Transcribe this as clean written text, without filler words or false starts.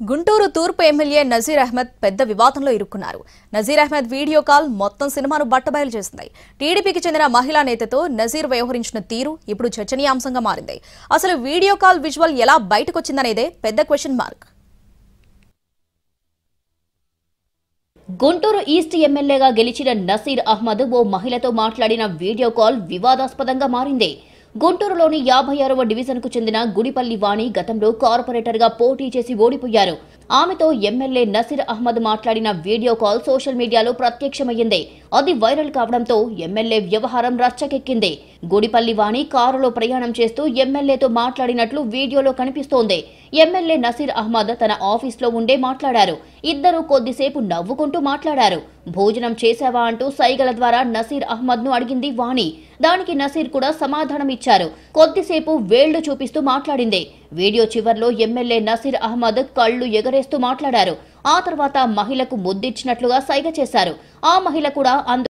గుంటూరు తూర్పు ఎమ్మెల్యే నజీర్ అహ్మద్ పెద్ద వివాదంలో ఇరుక్కున్నారు. నజీర్ అహ్మద్ వీడియో కాల్ మొత్తం సినిమాను బట్టబయలు చేసింది. టీడీపీకి చెందిన మహిళా నేతతో నజీర్ వ్యవహరించిన తీరు ఇప్పుడు చర్చనీయాంశంగా మారింది. అసలు వీడియో కాల్ విజువల్ ఎలా బయటకొచ్చిందనేదే పెద్ద క్వశ్చన్ మార్క్. గుంటూరు ఈస్ట్ ఎమ్మెల్యేగా గెలిచిన నజీర్ అహ్మద్ ఓ మహిళతో మాట్లాడిన వీడియో కాల్ వివాదాస్పదంగా మారింది. గుంటూరులోని 56వ డివిజన్కు చెందిన గుడిపల్లి వాణి గతంలో కార్పొరేటర్గా పోటీ చేసి ఓడిపోయారు. ఆమెతో ఎమ్మెల్యే నజీర్ అహ్మద్ మాట్లాడిన వీడియో కాల్ సోషల్ మీడియాలో ప్రత్యక్షమయ్యింది. అది వైరల్ కావడంతో ఎమ్మెల్యే వ్యవహారం రచ్చకెక్కింది. గుడిపల్లి వాణి కారులో ప్రయాణం చేస్తూ ఎమ్మెల్యేతో మాట్లాడినట్లు వీడియోలో కనిపిస్తోంది. ఎమ్మెల్యే నజీర్ అహ్మద్ తన ఆఫీస్లో ఉండే మాట్లాడారు. ఇద్దరూ కొద్దిసేపు నవ్వుకుంటూ మాట్లాడారు. భోజనం చేశావా అంటూ సైగల ద్వారా నజీర్ అహ్మద్ ను అడిగింది వాణి. దానికి నజీర్ కూడా సమాధానమిచ్చారు. కొద్దిసేపు వేళ్లు చూపిస్తూ మాట్లాడింది. వీడియో చివర్లో ఎమ్మెల్యే నజీర్ అహ్మద్ కళ్లు ఎగరేస్తూ మాట్లాడారు. ఆ తర్వాత మహిళకు ముద్దిచ్చినట్లుగా సైగ చేశారు. ఆ మహిళ కూడా